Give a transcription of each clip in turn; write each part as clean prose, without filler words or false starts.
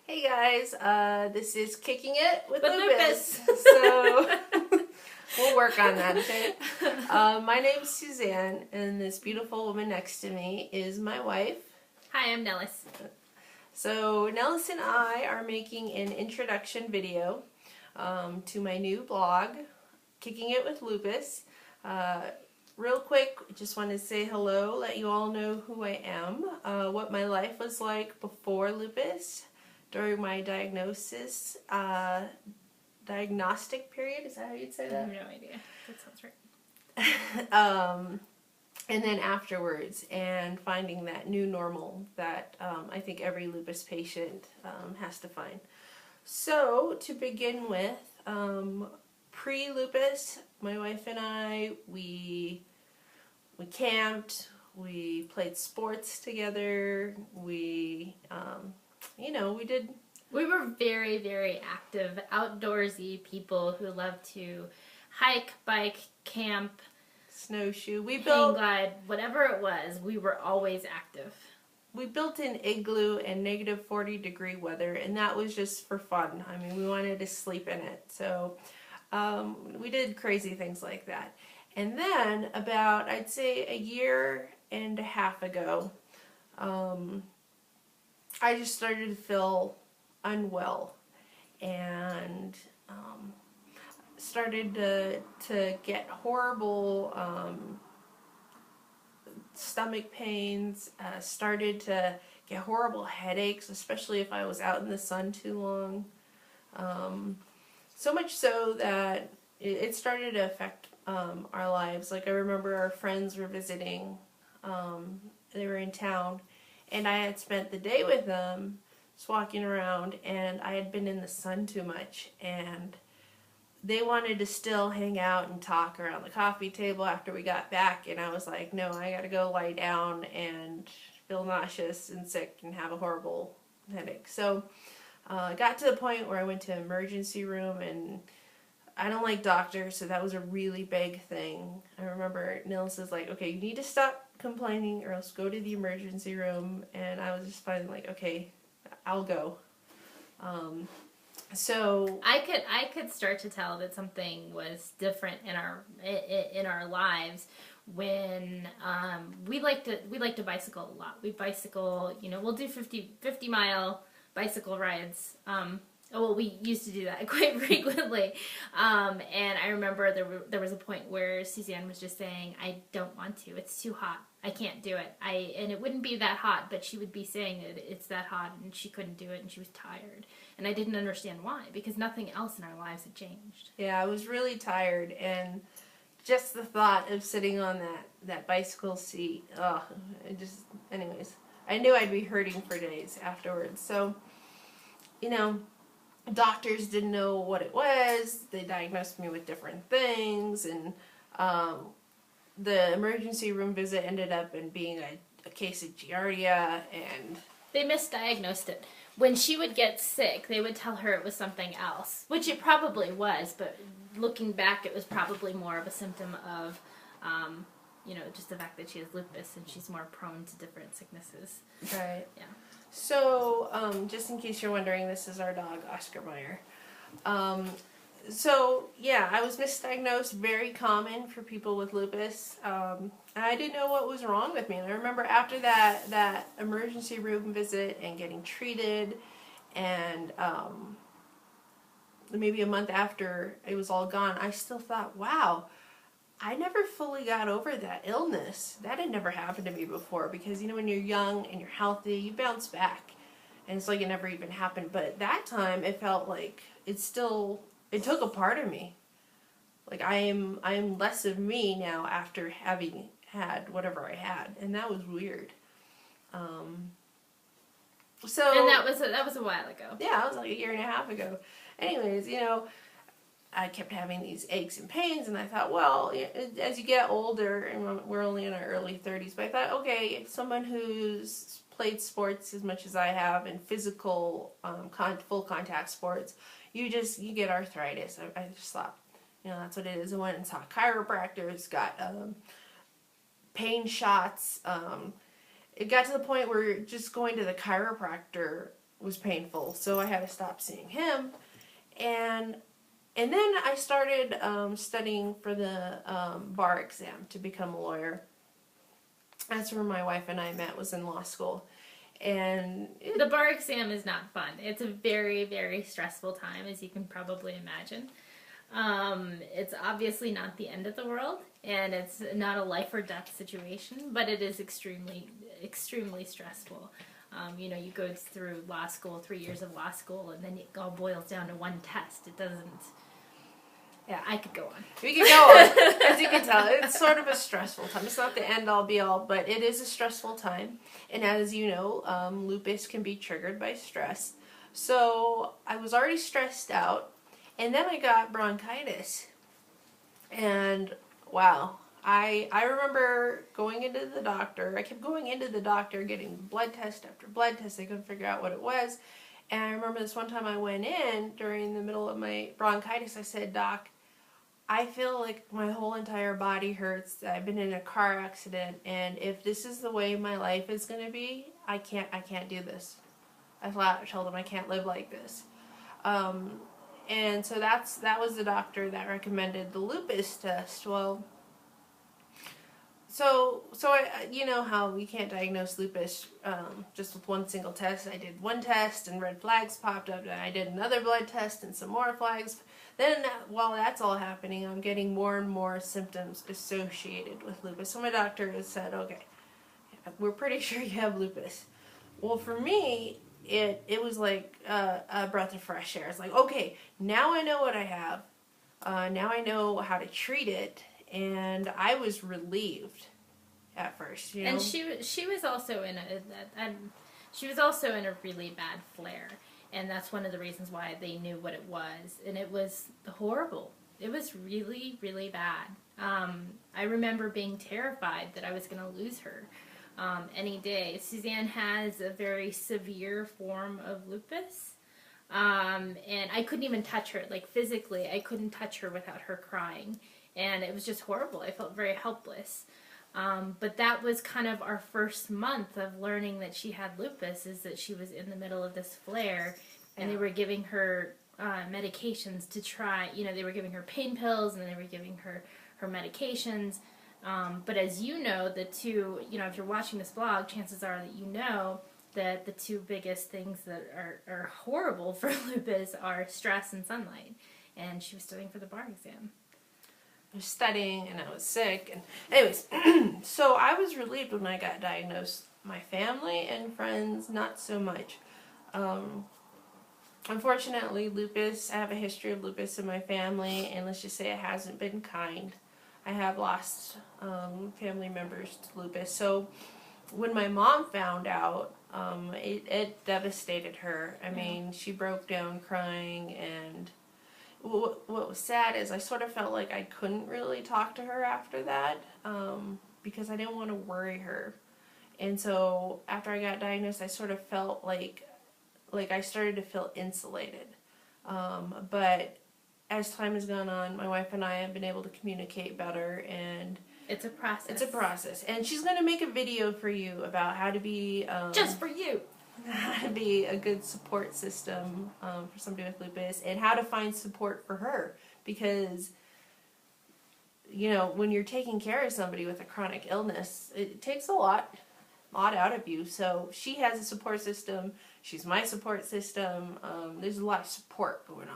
Hey guys, this is Kicking It with With Lupus. Lupus. So we'll work on that, okay? My name's Suzanne, and this beautiful woman next to me is my wife. Hi, I'm Nellis. So Nellis and I are making an introduction video to my new blog, Kicking It with Lupus. Real quick, just want to say hello, let you all know who I am, what my life was like before lupus, during my diagnostic period. Is that how you'd say I that? have no idea. That sounds right. And then afterwards, and finding that new normal that I think every lupus patient has to find. So, to begin with, pre-lupus, my wife and I, we camped, we played sports together, we did. We were very, very active, outdoorsy people who loved to hike, bike, camp, Snowshoe. hang glide, whatever it was, we were always active. We built an igloo in negative 40-degree weather, and that was just for fun. I mean, we wanted to sleep in it. So we did crazy things like that. And then about, I'd say, a year and a half ago, I just started to feel unwell and started to get horrible stomach pains, started to get horrible headaches, especially if I was out in the sun too long. So much so that it started to affect our lives. Like, I remember our friends were visiting, they were in town, and I had spent the day with them, just walking around, and I had been in the sun too much, and they wanted to still hang out and talk around the coffee table after we got back, and I was like, no, I gotta go lie down and feel nauseous and sick and have a horrible headache. So I got to the point where I went to emergency room, and I don't like doctors, so that was a really big thing. I remember Nils was like, okay, you need to stop complaining or else go to the emergency room, and I was just finally like, okay, I'll go. So I could start to tell that something was different in our lives when we like to bicycle a lot. We bicycle, we'll do 50-mile bicycle rides. Well, we used to do that quite frequently. And I remember there was a point where Suzanne was just saying, I don't want to. It's too hot. I can't do it. And it wouldn't be that hot, but she would be saying that it's that hot and she couldn't do it and she was tired. And I didn't understand why, because nothing else in our lives had changed. yeah, I was really tired, and just the thought of sitting on that bicycle seat, anyways, I knew I'd be hurting for days afterwards. So, doctors didn't know what it was. They diagnosed me with different things, and the emergency room visit ended up in being a case of giardia, and they misdiagnosed it. When she would get sick, they would tell her it was something else, which it probably was, but looking back, it was probably more of a symptom of, just the fact that she has lupus and she's more prone to different sicknesses. Right. Yeah. So, just in case you're wondering, this is our dog, Oscar Mayer. So, yeah, I was misdiagnosed, very common for people with lupus. And I didn't know what was wrong with me. And I remember after that emergency room visit and getting treated, and maybe a month after it was all gone, I still thought, wow, I never fully got over that illness. That had never happened to me before, because, when you're young and you're healthy, you bounce back. And it's like it never even happened. But that time, it felt like it took a part of me. Like, I am less of me now after having had whatever I had. And that was weird. And that was a while ago. Yeah, that was like a year and a half ago. Anyways, I kept having these aches and pains, and I thought, well, as you get older, and we're only in our early 30s, but I thought, okay, if someone who's played sports as much as I have, and physical, full contact sports, you get arthritis. I just thought, that's what it is. I went and saw chiropractors, got pain shots. It got to the point where just going to the chiropractor was painful, so I had to stop seeing him. And then I started studying for the bar exam to become a lawyer. That's where my wife and I met, was in law school. And the bar exam is not fun. It's a very, very stressful time, as you can probably imagine. It's obviously not the end of the world, and it's not a life or death situation, but it is extremely, extremely stressful. You know, you go through law school, 3 years of law school, and then it all boils down to one test. It doesn't... Yeah, I could go on. We could go on. As you can tell, it's sort of a stressful time. It's not the end-all be-all, but it is a stressful time. And as you know, lupus can be triggered by stress. So I was already stressed out, and then I got bronchitis. And wow, I remember going into the doctor. I kept going into the doctor, getting blood test after blood test. They couldn't figure out what it was. And I remember this one time I went in during the middle of my bronchitis. I said, "Doc, I feel like my whole entire body hurts. I've been in a car accident, and if this is the way my life is going to be, I can't do this." I flat out told him I can't live like this. And so that was the doctor that recommended the lupus test. Well, so you know how we can't diagnose lupus just with one single test. I did one test and red flags popped up, and I did another blood test and some more flags. Then while that's all happening, I'm getting more and more symptoms associated with lupus. So my doctor has said, "Okay, we're pretty sure you have lupus." Well, for me, it was like a breath of fresh air. It's like, okay, now I know what I have. Now I know how to treat it. And I was relieved at first, you know. And she was also in a really bad flare, and that's one of the reasons why they knew what it was, and it was horrible. It was really, really bad. I remember being terrified that I was going to lose her any day. Suzanne has a very severe form of lupus, and I couldn't even touch her, like physically. I couldn't touch her without her crying. And it was just horrible. I felt very helpless. But that was kind of our first month of learning that she had lupus, is that she was in the middle of this flare, and they were giving her medications to try, you know, they were giving her pain pills, and then they were giving her medications. But as you know, the two, you know, if you're watching this vlog, chances are that you know that the two biggest things that are horrible for lupus are stress and sunlight. And she was studying for the bar exam. I was studying and I was sick, and anyways, so I was relieved when I got diagnosed. My family and friends, not so much. Unfortunately, lupus, I have a history of lupus in my family, and let's just say it hasn't been kind. I have lost family members to lupus. So when my mom found out, it devastated her. I mean, she broke down crying, and what was sad is I sort of felt like I couldn't really talk to her after that because I didn't want to worry her. And so after I got diagnosed, I sort of felt like I started to feel insulated. But as time has gone on, my wife and I have been able to communicate better, and it's a process. It's a process. And she's going to make a video for you about how to be... just for you! How to be a good support system for somebody with lupus, and how to find support for her, because you know, when you're taking care of somebody with a chronic illness, it takes a lot out of you. So she has a support system, she's my support system, there's a lot of support going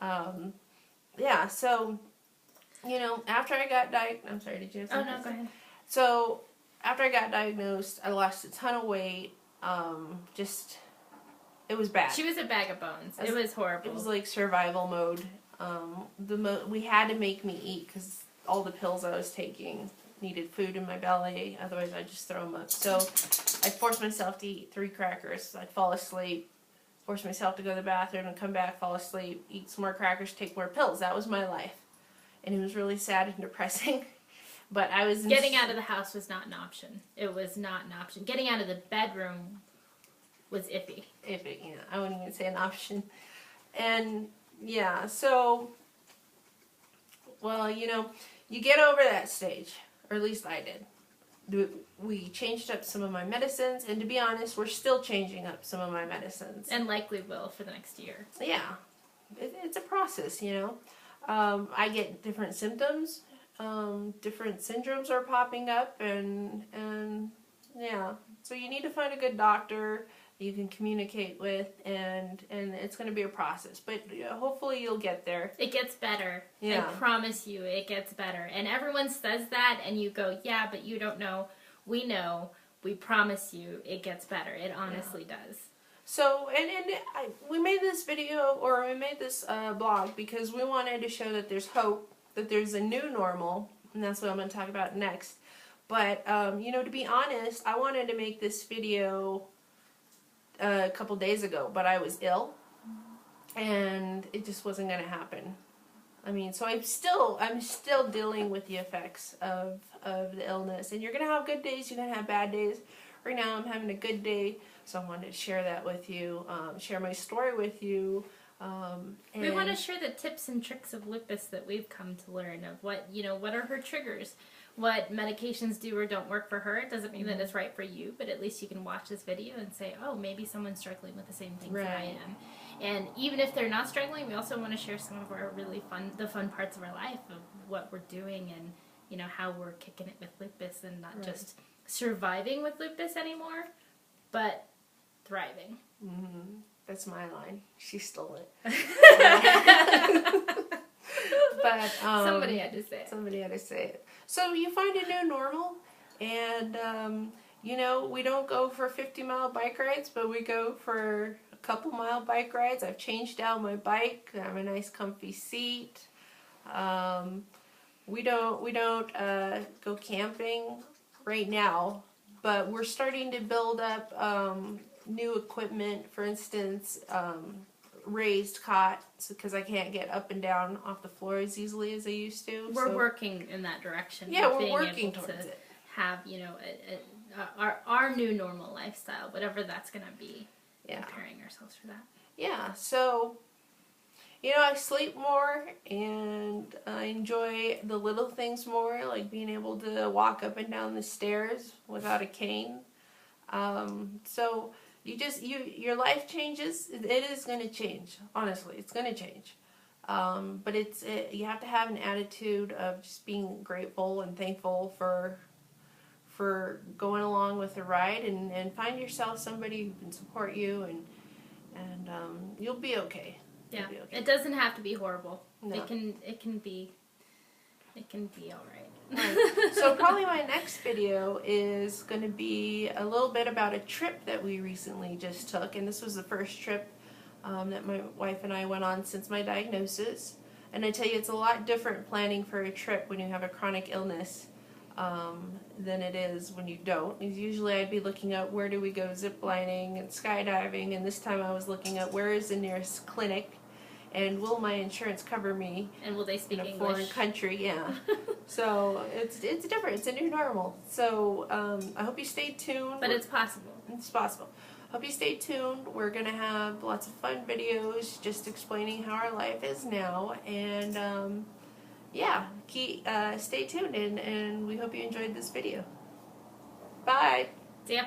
on. Yeah, so you know, after I got diagnosed, I'm sorry, did you have something? Oh no, go ahead. So after I got diagnosed, I lost a ton of weight. It was bad. She was a bag of bones. It was horrible. It was like survival mode. We had to make me eat because all the pills I was taking needed food in my belly. Otherwise, I'd just throw them up. So I forced myself to eat 3 crackers. I'd fall asleep, force myself to go to the bathroom and come back, fall asleep, eat some more crackers, take more pills. That was my life. And it was really sad and depressing. But I was... Getting out of the house was not an option. It was not an option. Getting out of the bedroom was iffy. Iffy, yeah. I wouldn't even say an option. And, yeah, so... Well, you know, you get over that stage. Or at least I did. we changed up some of my medicines, and to be honest, we're still changing up some of my medicines. And likely will for the next year. Yeah. It's a process, you know. I get different symptoms. Different syndromes are popping up, and yeah. So you need to find a good doctor you can communicate with, and it's going to be a process. But hopefully you'll get there. It gets better. Yeah. I promise you, it gets better. And everyone says that, and you go, yeah, but you don't know. We know. We promise you, it gets better. It honestly does. So, we made this video, or we made this blog, because we wanted to show that there's hope, that there's a new normal, and that's what I'm going to talk about next. But, you know, to be honest, I wanted to make this video a couple days ago, but I was ill, and it just wasn't going to happen. I mean, so I'm still dealing with the effects of the illness, and you're going to have good days, you're going to have bad days. Right now I'm having a good day, so I wanted to share that with you, share my story with you. And we want to share the tips and tricks of lupus that we've come to learn of what, you know, what are her triggers, what medications do or don't work for her. It doesn't mean that it's right for you, but at least you can watch this video and say, oh, maybe someone's struggling with the same things that I am. And even if they're not struggling, we also want to share some of our really fun parts of our life, of what we're doing, and, you know, how we're kicking it with lupus, and not just surviving with lupus anymore, but thriving. Mm-hmm. That's my line. She stole it. But somebody had to say it. Somebody had to say it. So you find a new normal, and you know, we don't go for 50-mile bike rides, but we go for a couple-mile bike rides. I've changed out my bike. I have a nice comfy seat. We don't go camping right now, but we're starting to build up new equipment. For instance, raised cots, because I can't get up and down off the floor as easily as I used to. We're working in that direction. Yeah, we're being working able towards to it. have, you know, our new normal lifestyle, whatever that's going to be. Yeah. Preparing ourselves for that. Yeah, so, you know, I sleep more, and I enjoy the little things more, like being able to walk up and down the stairs without a cane. So your life changes. It is going to change. Honestly, it's going to change. But you have to have an attitude of just being grateful and thankful for going along with the ride, and find yourself somebody who can support you, and you'll be okay. Yeah, be okay. It doesn't have to be horrible. No. It can be all right. Right. So probably my next video is going to be a little bit about a trip that we recently just took, and this was the first trip that my wife and I went on since my diagnosis. And I tell you, it's a lot different planning for a trip when you have a chronic illness than it is when you don't. Because usually I'd be looking at where do we go ziplining and skydiving, and this time I was looking at where is the nearest clinic, and will my insurance cover me? And will they speak in a English? Foreign country, yeah. So it's different. It's a new normal. So I hope you stay tuned. But it's possible. It's possible. Hope you stay tuned. We're going to have lots of fun videos just explaining how our life is now. And yeah, stay tuned, and we hope you enjoyed this video. Bye. See ya.